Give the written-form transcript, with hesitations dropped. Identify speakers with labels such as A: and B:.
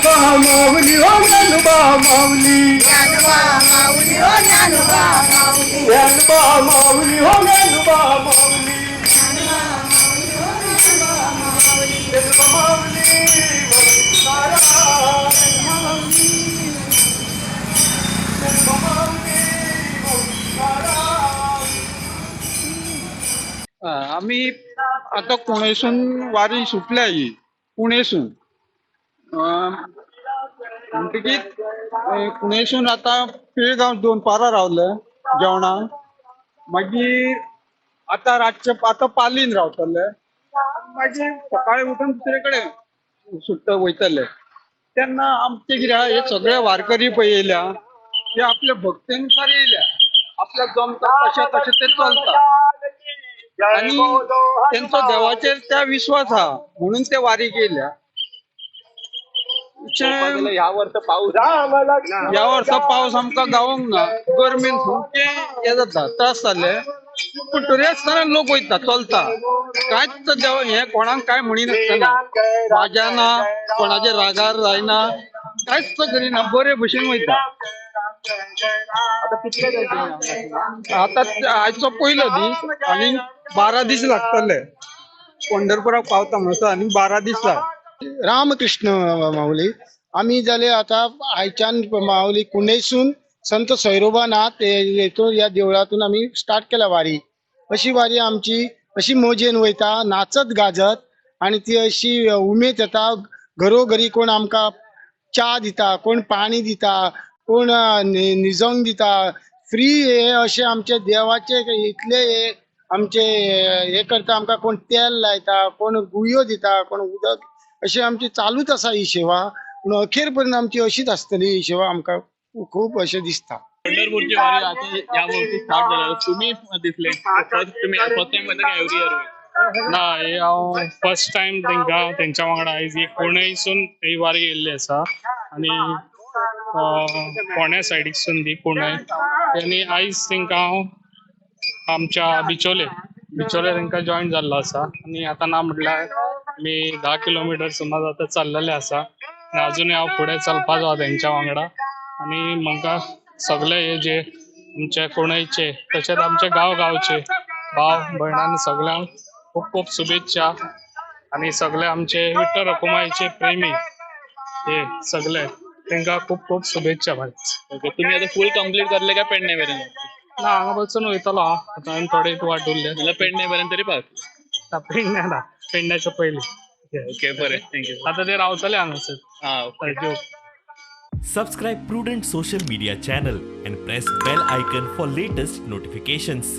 A: ज्ञानोबा माऊली हो ज्ञानोबा माऊली
B: ज्ञानोबा माऊली हो ज्ञानोबा माऊली
A: ज्ञानोबा माऊली हो ज्ञानोबा माऊली
B: ज्ञानोबा माऊली हो ज्ञानोबा माऊली
A: ज्ञानोबा माऊली महाराज ज्ञानोबा माऊली महाराज.
C: आम्ही आता पुणेसून वारी सुटल्या ही पुणेसून म्हणटकीत पुणेसून आता पिळगांव 2 पारा रावलं जेवणाक मागीर आता रातचे आता पालीन रावतले मागीर सकाळी उठून दुसरे कडेन वयतले तेन्ना आमचे कितें आहा, हे सगळे वारकरी पळय येयल्या ते आपल्या भक्तेनुसार येयल्या आपल्याक जमता तशें तशें ते चलता आणि त्यांचा देवाचेर त्या विश्वास हा म्हणून ते वारीक येयल्या.
D: ह्या वर्ष पाऊस
C: या वर्सा पावस आमकां गावोंक ना गरमेन सामके हे जाता त्रास जाले पूण तरी आसतना लोक वयता चलता कांयच देव हे कोणाक काय म्हणिनासतना वाज्या ना कोणाचे रागार जायना कांयच करिना बरे भशेन वयता. आता आजचो पयलो दीस आनी 12 दीस लागतले पंढरपुराक पावता म्हणसर आनी 12 दीस लाग.
E: रामकृष्ण माऊली आम्ही जाले आता आयच्यान माऊली कुंडेसून संत सैरोबानाथ हेतून या देवळातून आम्ही स्टार्ट केला वारी. अशी वारी आमची अशी मोजेन वयता नाचत गाजत आणि ती अशी उमेद येता. घरोघरी कोण आमकां च्या दिता, कोण पाणी दिता, कोण निजोंग दिता, फ्री हे अशे आमचे देवाचे इतले हे आमचे हे करता. आमकां कोण तेल लायता, कोण गुळयो दिता, कोण उदक अशी आमची चालूच आसा ही सेवा. पूण अखेर पर्यंत आमची अशीच आसतली ही सेवा आमकां खूब अशें दिसता.
D: पंढरपूरची वारी आता या वर्षी स्टार्ट झाला तुम्ही दिसले तुम्ही फर्स्ट टाइम मध्ये काय एव्हरी इयर
F: ना हांव फर्स्ट टाइम तेंच्या वांगडा आयज एक पुणेसून ही वारी येयल्ली आसा आणि फोंड्या सायडीकसून ती पुणे आनी आयज तांकां हांव आमच्या बिचोले तांकां जॉयन जाल्लो आसा आनी आतां ना म्हटल्यार आमी 10 किलोमिटर सुमार आतां चल्लेले आसा आनी अजुनूय हांव फुडें चलपाक जाय तेंच्या वांगडा. आनी म्हाका सगळे हे जे आमचे कुणयचे तशेंच आमचे गांवचे भाव भयणांनी सगळ्यांक खूब खूब शुभेच्छा आनी सगळे आमचे विठ्ठल रखुमाईचे प्रेमी हे सगळे तांकां खूब खूब शुभेच्छा भाई.
D: तुम्ही आता फुल कम्प्लीट करले काय पेडणे पर्यंत
F: ना हांगा बसून वयतलो हांव आतां हांवें थोडे वाट उरले
D: जाल्यार पेडणे पर्यंत तरी पावतले.
F: पेडण्या ना पेडण्याच्या पयलीं
D: ओके बरें थँक्यू.
F: आतां ते रावतले हांगासर.
D: हा
G: Subscribe Prudent Social Media channel and press bell icon for latest notifications.